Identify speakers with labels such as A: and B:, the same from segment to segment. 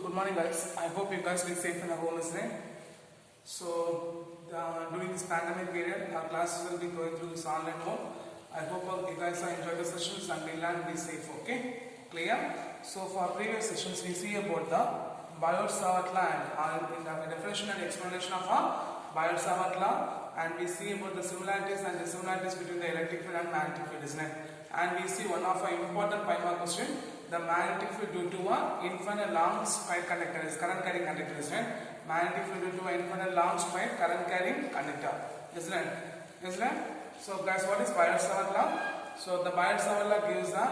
A: good morning guys. I hope you guys will be safe in your home today. So during this pandemic period, our classes will be going through this online mode. I hope you guys have enjoyed the sessions and will learn be safe. Okay, clear? So for previous sessions, we see about the Biot-Savart law and in the definition and explanation of a Biot-Savart law, and we see about the similarities and dissimilarities between the electric field and magnetic field, isn't it? And we see one of our important 5-mark question. The magnetic field due to a infinite long straight conductor is current carrying conductor, isn't it? Magnetic field due to an infinite long straight current carrying conductor, isn't it? Isn't it? So guys, what is Biot-Savart law? So the Biot-Savart law gives a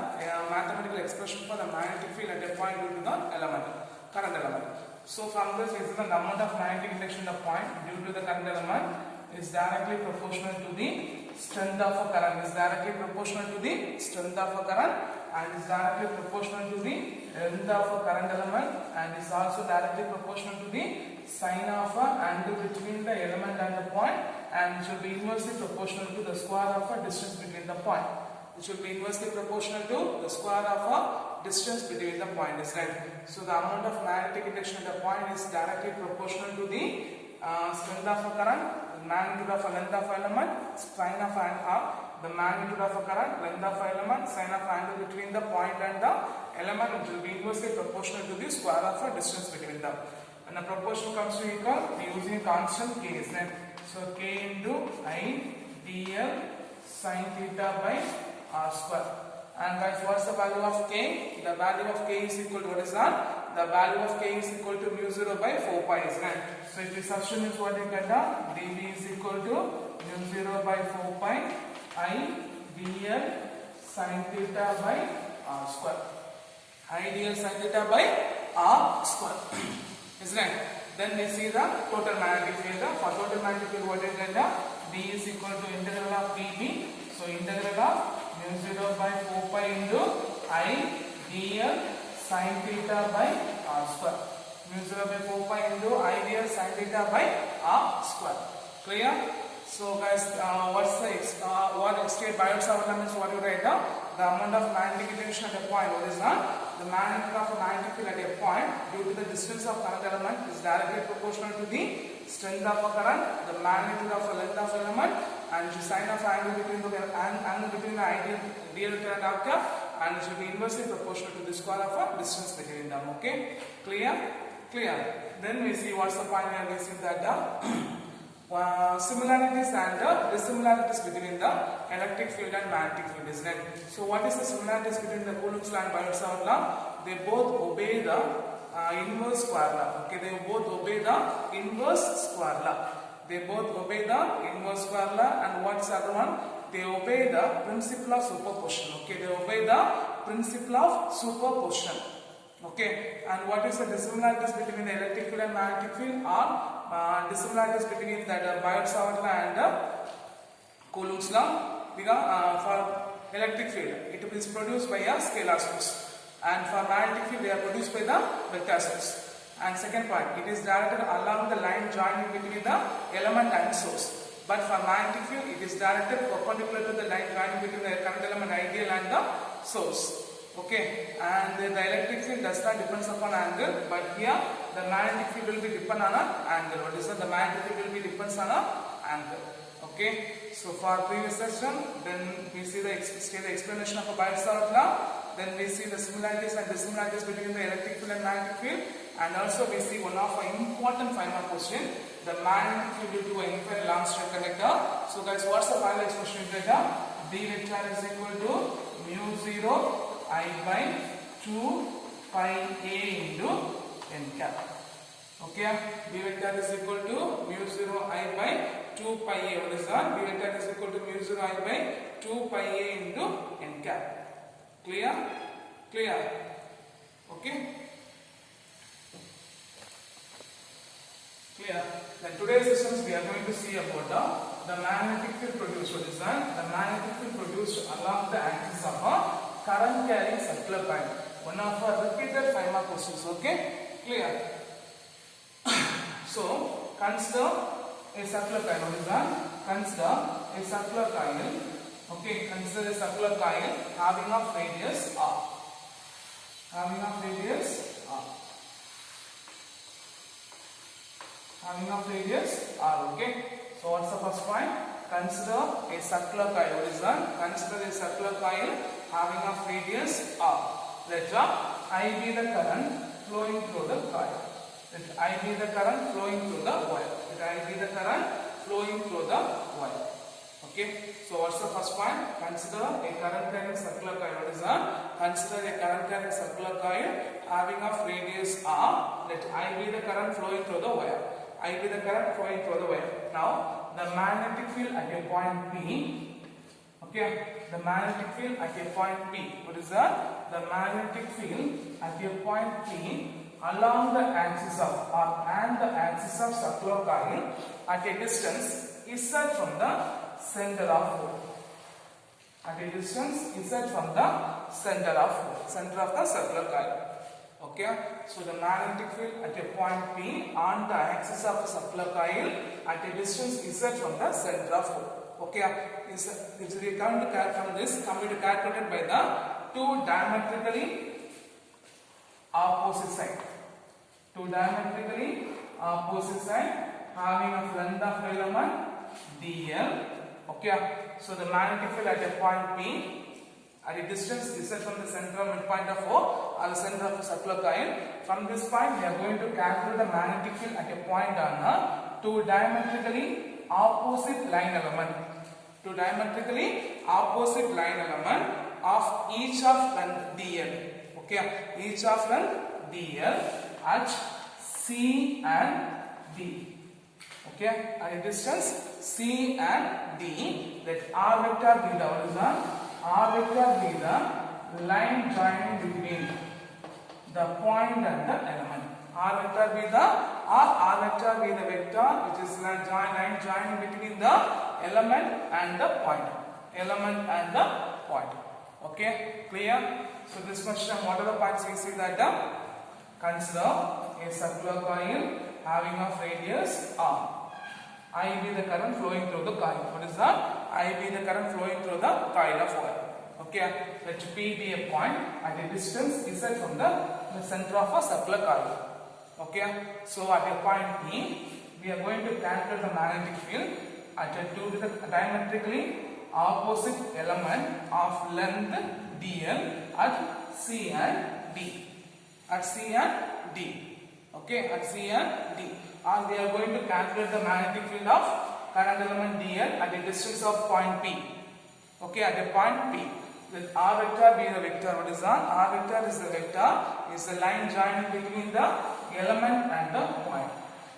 A: mathematical expression for the magnetic field at a point due to the element, current element. So from this, is the amount of magnetic induction at a point due to the current element is directly proportional to the strength of a current, is directly proportional to the strength of a current, and is directly proportional to the length of a current element, and is also directly proportional to the sine of a angle between the element and the point, and it should be inversely proportional to the square of a distance between the point. It should be inversely proportional to the square of a distance between the point, is right. So the amount of magnetic induction at the point is directly proportional to the strength of a current, magnitude of a length of element, sine of the magnitude of a current, length of element, sine of angle between the point and the element, which will be inversely proportional to the square of a distance between them. When the proportion comes to equal, we are using constant k, isn't it? So k into I dl sin theta by r square. And guys, what's the value of k? The value of k is equal to what is that? The value of k is equal to mu 0 by 4 pi, isn't it? So if we substitute what you get, dv is equal to mu 0 by 4 pi I dl sin theta by r square. I dl sin theta by r square. Isn't it? Then we see the total magnetic field. For total magnetic field, what is it? B is equal to integral of dv. So integral of mu 0 by 4 pi into I dl sin theta by r square. Mu 0 by 4 pi into I dl sin theta by r square. Clear? So guys, what's the what extreme Biot-Savart law means? What you write down? The amount of magnetic induction at a point. What is that? The magnitude of a magnetic field at a point due to the distance of current element is directly proportional to the strength of a current, the magnitude of a length of element, and the sine of angle between the ideal current outcome, and it should be inversely proportional to the square of a distance between them. Okay, clear? Clear. Then we see what's the point here. We see that similarities and dissimilarities between the electric field and magnetic field, isn't it? So what is the similarities between the Coulomb's law and Biot-Savart law? They both obey the inverse square law. Okay, they both obey the inverse square law. They both obey the inverse square law, and what's the other one? They obey the principle of superposition. Okay, they obey the principle of superposition. Okay, and what is the dissimilarities between the electric field and magnetic field? Or dissimilarities between the Biot-Savart law and Coulomb's law? For electric field, it is produced by a scalar source, and for magnetic field, they are produced by the vector source. And second point, it is directed along the line joining between the element and source. But for magnetic field, it is directed perpendicular to the line joining between the current element ideal and the source. Okay, and the electric field does not depend upon angle, but here the magnetic field will be depend on an angle. What is that? The magnetic field will be depends on an angle. Okay, so for previous session, then we see the explanation of a Biot-Savart law. Then we see the similarities and dissimilarities between the electric field and magnetic field, and also we see one of our important 5-mark question, the magnetic field due to an infinite long straight conductor. So guys, what's the final expression data? B vector is equal to mu 0 I by 2 pi a into n cap. Okay, B vector is equal to mu 0 I by 2 pi a. What is that? B vector is equal to mu 0 I by 2 pi a into n cap. Clear? Clear? Okay? Clear? Then today's sessions we are going to see about the magnetic field produced. What is that? The magnetic field produced along the axis of a current carrying circular band. One of our repeated 5-mark questions. Okay? Clear? So consider a circular coil. What is that? Consider a circular coil. Okay, consider a circular coil having a radius r. Having a radius r. having a radius r. Okay. So what's the first point? Consider a circular coil. What is that? Consider a circular coil having a radius r. Let I be the current flowing through the coil. Let I be the current flowing through the wire. Let I be the current flowing through the wire. Okay. So what's the first point? Consider a current carrying circular coil. What is that? Consider a current carrying circular coil having a radius r. Let I be the current flowing through the wire. I be the current flowing through the wire. Now the magnetic field at a point P. Okay. The magnetic field at a point P. What is that? The magnetic field at a point P along the axis of and the axis of circular coil at a distance Z from the center of force. At a distance Z from the center of the circular coil. Okay. So the magnetic field at a point P on the axis of the circular coil at a distance Z from the center of force. Okay, we come to from this can be calculated by the two diametrically opposite side. Two diametrically opposite side having a length of element dl. Okay, so the magnetic field at a point P at a distance Z from the central midpoint of O or the center of the circular coil. From this point, we are going to calculate the magnetic field at a point on two diametrically opposite line element. Two diametrically opposite line element of each of length dl. Okay, each of length dl at C and D. Okay, at a distance C and D. Let R vector be the horizon. R vector be the line joining between the point and the element. R vector be the vector which is line joining between the element and the point. Element and the point. Okay, clear? So this question, what are the points we see that consider a circular coil having a radius r. I be the current flowing through the coil. What is that? I be the current flowing through the coil of wire. Okay, let P be a point at a distance Z from the center of a circular coil. Okay, so at a point P, we are going to calculate the magnetic field at a two diametrically opposite element of length dl at C and D. At C and D. Okay, at C and D. And we are going to calculate the magnetic field of current element dl at a distance of point P. Okay, at a point P. Let R vector be the vector. What is that? R vector is the vector, is the line joining between the element and the point.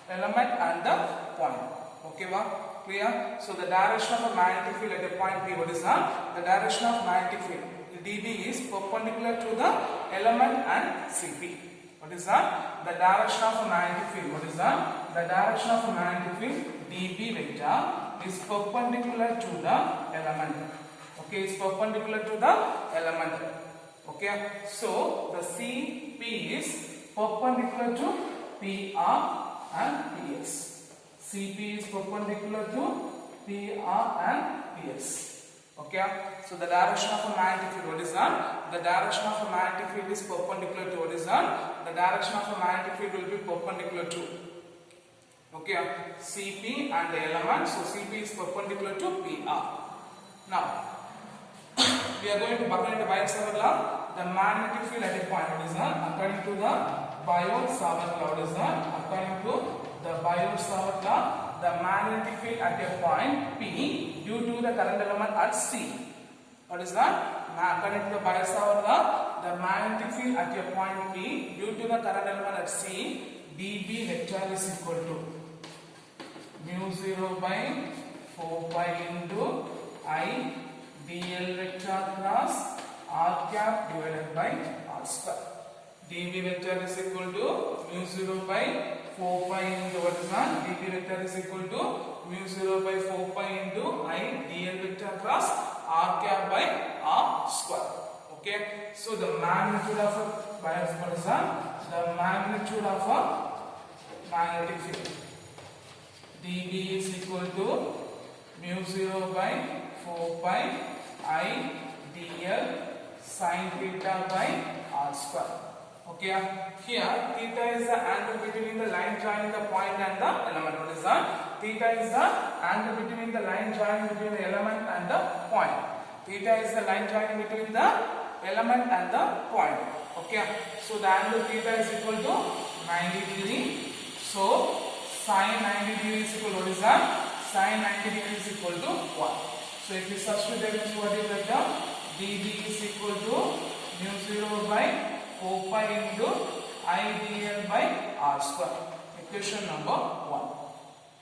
A: Element and the point. Okay, wow? Clear? So the direction of a magnetic field at a point P, what is that? The direction of magnetic field. The dB is perpendicular to the element and CP. What is that? The direction of a magnetic field. What is that? The direction of a magnetic field dB vector is perpendicular to the element. Okay, it's perpendicular to the element. Okay, so the CP is perpendicular to PR and PS. CP is perpendicular to PR and PS. Okay, so the direction of a magnetic field, what is that? The direction of a magnetic field is perpendicular to, what is that? The direction of a magnetic field will be perpendicular to, okay, CP and the element. So CP is perpendicular to PR. Now we are going to buckle into Biot-Savart law. The magnetic field at a point, what is that? According to the Biot-Savart law, what is that? According to the Biot-Savart law, the magnetic field at a point P due to the current element at C. What is that? According to the Biot-Savart law, the magnetic field at a point P due to the current element at C, dB vector is equal to mu 0 by 4 pi into I dl vector cross r cap divided by r square. dB vector is equal to mu 0 by 4 pi into, what is that? dB vector is equal to mu 0 by 4 pi into I dl vector cross r cap by r square. Okay, so the magnitude of a what is that? The magnitude of a magnetic field dB is equal to mu 0 by 4 pi I dl sin theta by r square. Okay, here theta is the angle between the line joining the point and the element. What is that? Theta is the angle between the line joining between the element and the point. Theta is the line joining between the element and the point. Okay, so the angle theta is equal to 90 degree. So sin 90 degree is equal to what is that? Sin 90 degree is equal to 1. So if you substitute that means what is that? dB is equal to mu 0 by 4 pi into I dl by r square. Equation number 1.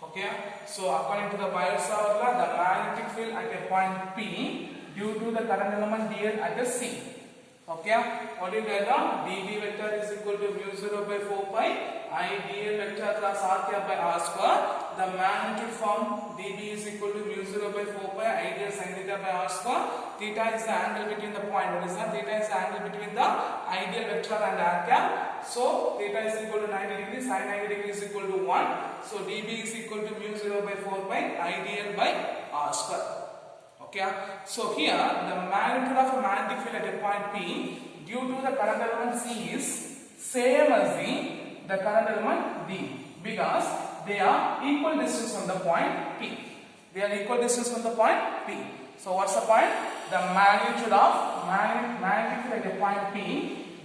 A: Okay, so according to the Biot-Savart law, the magnetic field at a point P due to the current element dl at a C. Okay, what do you get now? dB vector is equal to mu 0 by 4 pi I dl vector plus r cap by r square. The magnitude form dB is equal to mu 0 by 4 pi I dl sin theta by r square. Theta is the angle between the point. What is that? Theta is the angle between the ideal vector and r cap. So theta is equal to 90 degrees. Sin 90 degrees is equal to 1. So dB is equal to mu 0 by 4 pi I dl by r square. Okay, so here the magnitude of a magnetic field at a point P due to the current element C is same as the current element D, because they are equal distance from the point P. They are equal distance from the point P. So what's the point? The magnitude of magnetic field at a point P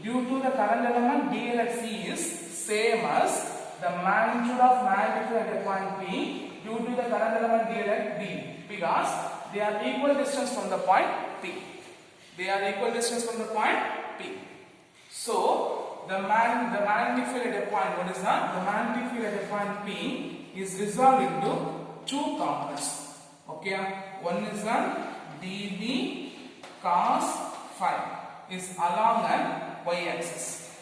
A: due to the current element D at C is same as the magnitude of magnetic field at a point P due to the current element D at D, because they are equal distance from the point P. They are equal distance from the point P. So the magnetic field at a point, what is that? The magnetic field at a point P is resolved into two components. Okay, one is that dB cos phi is along a y-axis.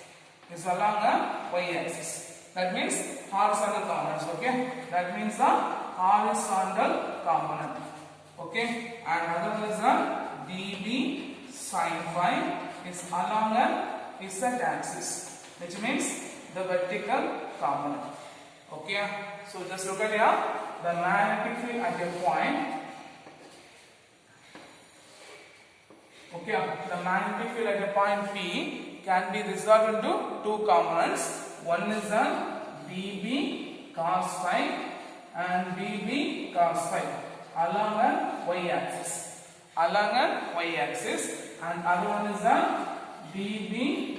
A: Is along a y-axis. That means horizontal components. Okay, that means the horizontal component. Okay, and another one is the dB sin phi is along a z axis, which means the vertical component. Okay, so just look at here, the magnetic field at a point. Okay, the magnetic field at a point P can be resolved into two components. One is the dB cos phi and dB cos phi along a y-axis. Along a y-axis, and other one is the dB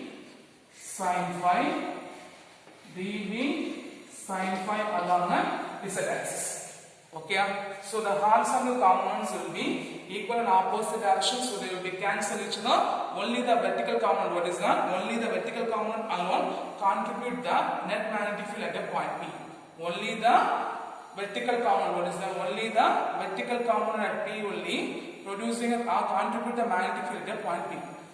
A: sin phi. dB sin phi along a z-axis. Okay, so the horizontal components will be equal and opposite directions, so they will be cancel each other. Only the vertical component, what is that? Only the vertical component alone contribute the net magnetic field at a point P. Only the vertical component, what is that? Only the vertical component at P only producing or contribute the magnetic field at a point P.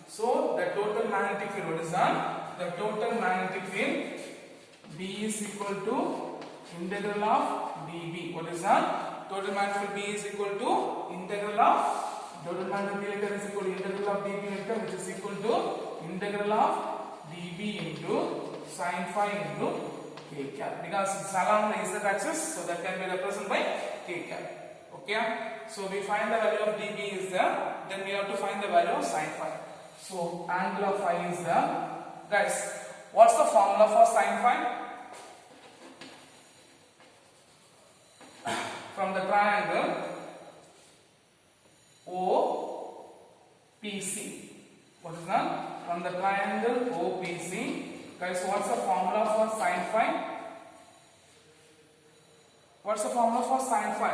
A: So the total magnetic field, what is that? The total magnetic field B is equal to integral of dB. What is that? Total magnetic field B is equal to integral of total magnetic field vector is equal to integral of dB vector, which is equal to integral of dB into sin phi into k cap, because it's along the z axis, so that can be represented by k cap. Okay, so we find the value of dB is there, then we have to find the value of sin phi. So angle of phi is there. Guys, what's the formula for sin phi? From the triangle OPC. What is that? From the triangle OPC. Guys, what's the formula for sin phi? What's the formula for sin phi?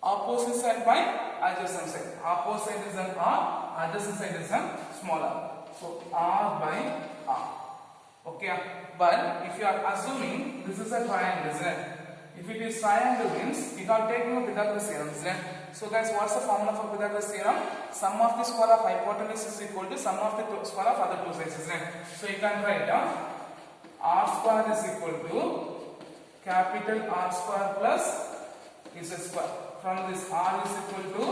A: Opposite side by adjacent side. Opposite is an R, adjacent side is a smaller. So R by R. Okay, but if you are assuming this is a triangle, isn't it? If it is triangle means you are taking a Pythagoras theorem, isn't it? So guys, what's the formula for Pythagoras theorem? Sum of the square of hypotenuse is equal to sum of the square of other two sides, isn't it? So you can write down R square is equal to capital R square plus Z square. From this R is equal to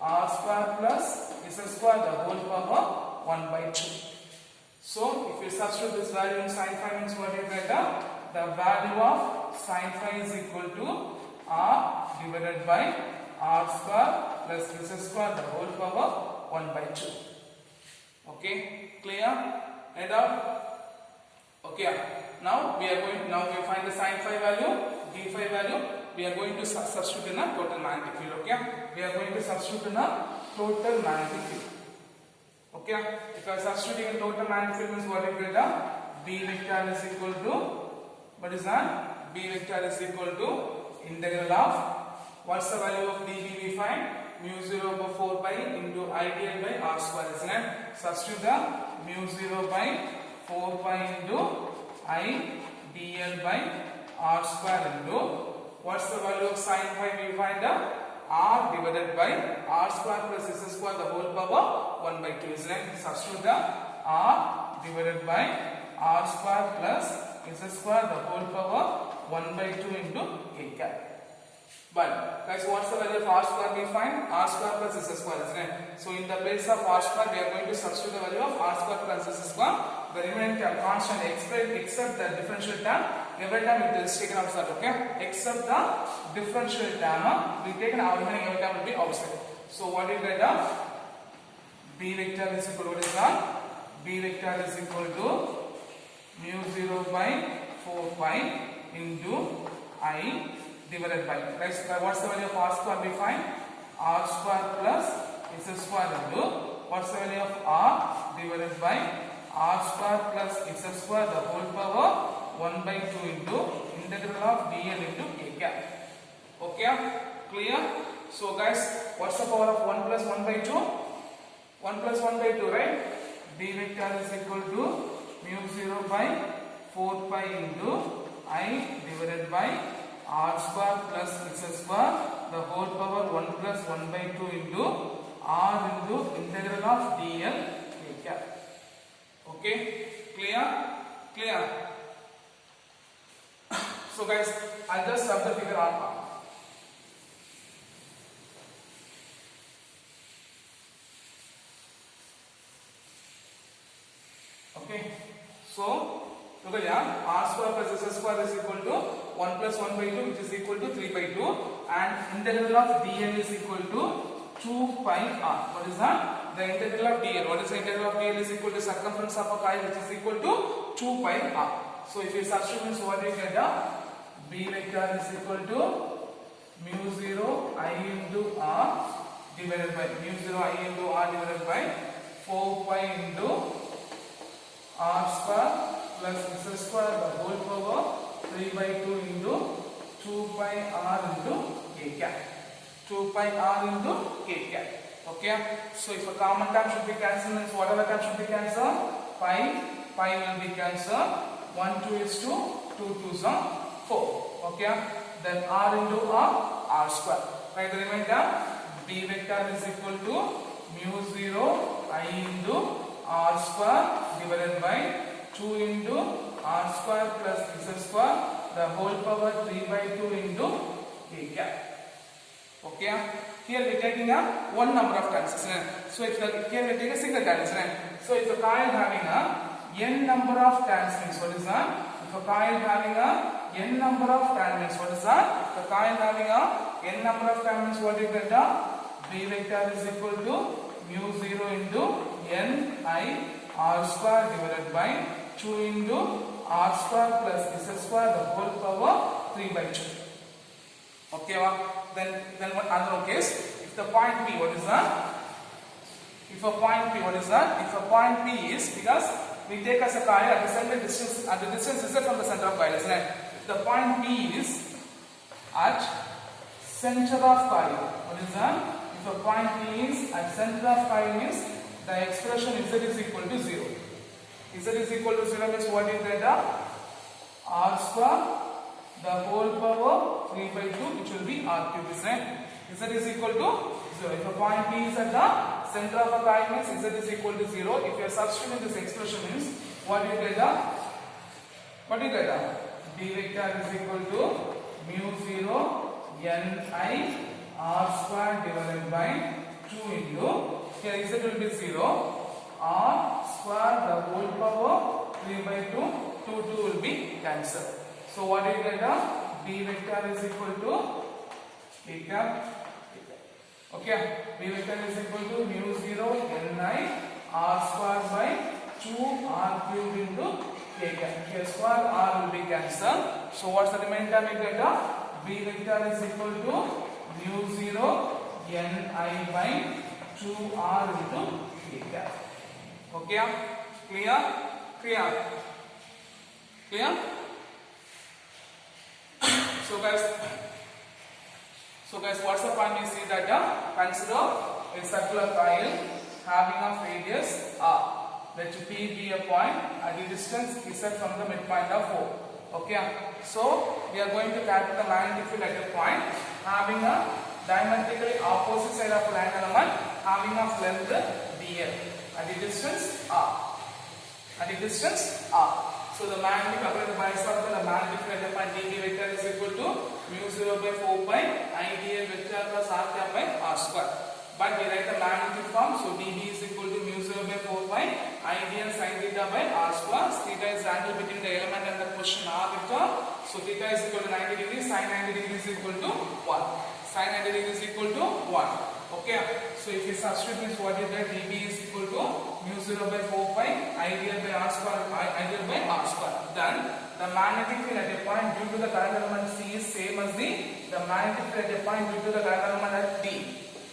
A: R square plus Z square the whole power 1 by 2. So if you substitute this value in sin phi means what you get down? The value of sin phi is equal to R divided by R square plus Z square the whole power 1 by 2. Okay, clear? End of. Okay. Now we find the sin phi value, d phi value. We are going to substitute in a total magnetic field. Okay. We are going to substitute in a total magnetic field. Okay. If I substituting in total magnetic field means what is greater? B vector is equal to, what is that? B vector is equal to integral of, what's the value of dB we find? Mu 0 over 4 pi into I dl by r square, isn't it? Substitute the mu 0 by 4 pi into I dl by r square into, what's the value of sin phi? We find the r divided by r square plus s square the whole power 1 by 2, isn't it? Substitute the r divided by r square plus s square the whole power 1 by 2 into k cap. But guys, what's the value of r square we find? R square plus s square, isn't it? So in the place of r square we are going to substitute the value of r square plus s square. The remaining term constant except the differential term. Every time it is taken outside. Okay, except the differential term we taken our remaining every time will be outside. So what is that? B vector is equal to, what is that? B vector is equal to mu 0 by 4 pi into I divided by, right? So what's the value of r square we find? R square plus s square into, what's the value of r divided by r square plus s square the whole power 1 by 2 into integral of dl into k cap. Okay, clear? So guys, what's the power of 1 plus 1 by 2? 1 plus 1 by 2, right? B vector is equal to mu 0 by 4 pi into I divided by r square plus s square the whole power 1 plus 1 by 2 into r into integral of dl k cap. Okay, clear? Clear? So guys, I'll just rub the figure on. Okay, so look at here, r square plus s square is equal to 1 plus 1 by 2, which is equal to 3 by 2, and integral of dl is equal to 2 pi r. What is that? The integral of dl. What is the integral of dl? Is equal to circumference of a coil, which is equal to 2 pi r. So if you substitute means what we get? B vector is equal to mu 0 I into r divided by mu 0 I into r divided by 4 pi into r square plus s square the whole power 3 by 2 into 2 pi r into k cap. 2 pi r into k cap. Okay. So if a common term should be cancelled, means whatever term should be cancelled, pi will be cancelled. 1 2 is 2, 2 2s are 4. Okay. Then r into r square. Right, the remainder b vector is equal to mu 0 I into r square divided by 2 into r square plus s square the whole power 3 by 2 into k cap. Okay, here we are taking a one number of turns. So if here we are taking a single turns. So if a coil having a n number of turns means what is that? If a coil having a n number of turns means what is that? If a coil having a n number of turns means what is that? B vector is equal to mu 0 into n I r square divided by 2 into r square plus s square the whole power 3 by 2. Okay, then one other case, if the point P, what is that? If a point P, what is that? If a point P is, because we take as a coil at the center distance, at the distance is from the center of coil, isn't it? If the point P is at center of coil, what is that? If a point P is at center of coil means the expression Z is equal to 0. Z is equal to 0 means what is that? R square the whole power 3 by 2, which will be r cube, isn't it? Z is equal to 0. If a point P is at the center of a coil means Z is equal to 0. If you are substituting this expression means what you get? What you get? B vector is equal to mu 0 n I r square divided by 2 into, here Z will be 0, r square the whole power 3 by 2, 2 will be cancelled. So what do you get? B vector is equal to k cap. Okay, B vector is equal to mu 0 n I r square by 2r cubed into k cap. K square r will be cancelled. So what's the remaining term you get? B vector is equal to mu 0 ni by 2r into k cap. Okay, clear? Clear? Clear? So guys, what's the point? We see that consider a circular coil having a radius r. Let P be a point at the distance Z from the midpoint of O. Okay, so we are going to calculate the magnetic field at a point having a diametrically opposite side of line element having a length dl at the distance r. At the distance r. So the magnetic according to Bio's formula, the magnetic field at a point dB vector is equal to mu 0 by 4 pi I dl vector plus r cap by r square. But we write the magnetic form, so dB is equal to mu 0 by 4 pi I dl sin theta by r square. Theta is the angle between the element and the position r vector. So theta is equal to 90 degrees, sin 90 degrees is equal to 1. Sin 90 degrees is equal to 1. Okay, so if you substitute means what is that? dB is equal to mu 0 by 4 pi I dl by r square, I dl by r square. Then the magnetic field at a point due to the current element C is same as the magnetic field at a point due to the current element at D.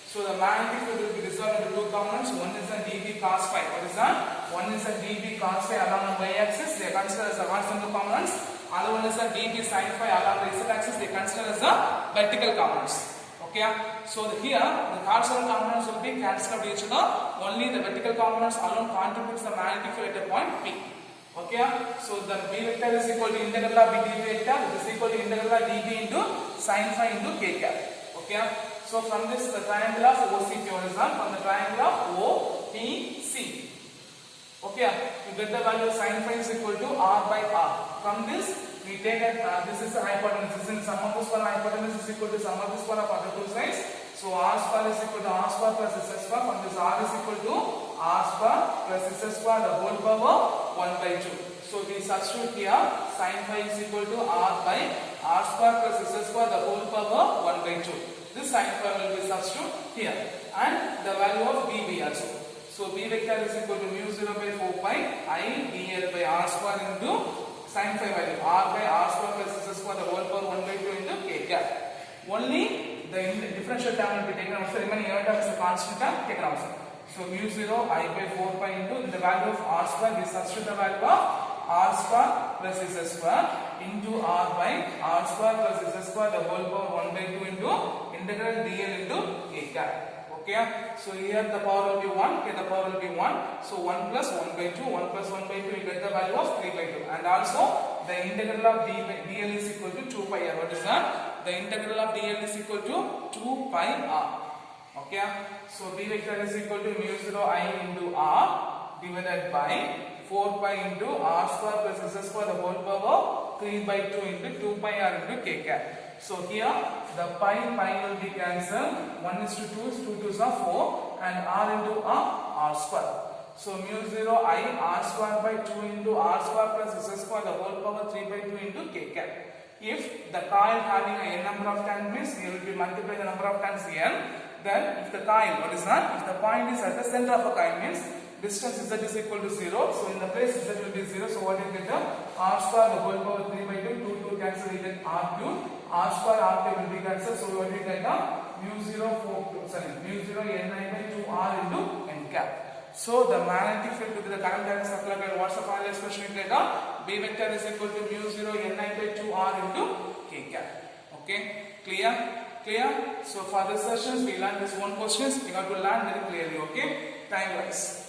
A: So the magnetic field will be resolved into two components. One is the dB cos phi. What is that? One is the dB cos phi along the y-axis. They are considered as the horizontal components. Other one is the dB sin phi along the z-axis. They consider as the vertical components. Okay. So here the horizontal components will be cancelled out each other. Only the vertical components alone contributes the magnetic field at a point P. Okay. So the B vector is equal to integral of B dB vector, which is equal to integral of dB into sin phi into k cap. Okay. So from this the triangle of OCP is done. From the triangle of OPC. Okay. You get the value of sin phi is equal to r by r. From this we take this is the hypotenuse. This is sum of the square hypotenuse is equal to sum of the square of other two sides. So r square is equal to r square plus s square. From this r is equal to r square plus s square the whole power 1 by 2. So we substitute here sin phi is equal to r by r square plus s square the whole power 1 by 2. This sin phi will be substituted here and the value of BB also. So B vector is equal to mu 0 by 4 pi I dl by r square into sin phi value r by r square plus s square the whole power 1 by 2 into k cap. Only the differential term will be taken outside. Remaining term is a constant term taken outside. So mu 0 I by 4 pi into the value of r square. We substitute the value of r square plus s square into r by r square plus s square the whole power 1 by 2 into integral dl into k cap. Okay, so here the power will be 1, here the power will be 1. So 1 plus 1 by 2, 1 plus 1 by 2, you get the value of 3 by 2. And also the integral of dl is equal to 2 pi r. What is that? The integral of dl is equal to 2 pi r. Okay, so b vector is equal to mu 0 I into r divided by 4 pi into r square plus s square the whole power 3 by 2 into 2 pi r into k cap. So here the pi will be cancelled. 1 is to 2 is 2 2s are 4 and r into r square. So mu 0 I r square by 2 into r square plus s square the whole power 3 by 2 into k cap. If the coil having a n number of turns means you will be multiply the number of turns n. Then if the coil, what is that? If the point is at the center of a coil means distance z is equal to 0. So in the place z will be 0. So what you get? R square the whole power 3 by 2 2 cancel, you get r cube. R square r cube will be cancelled. So what you get? Mu 0 ni by 2 r into n cap. So the magnetic field to the current direct circular coil, what's the final expression you get? B vector is equal to mu 0 ni by 2 r into k cap. Okay, clear? Clear? So for the sessions we learned this one questions. You have to learn very clearly. Okay, time wise.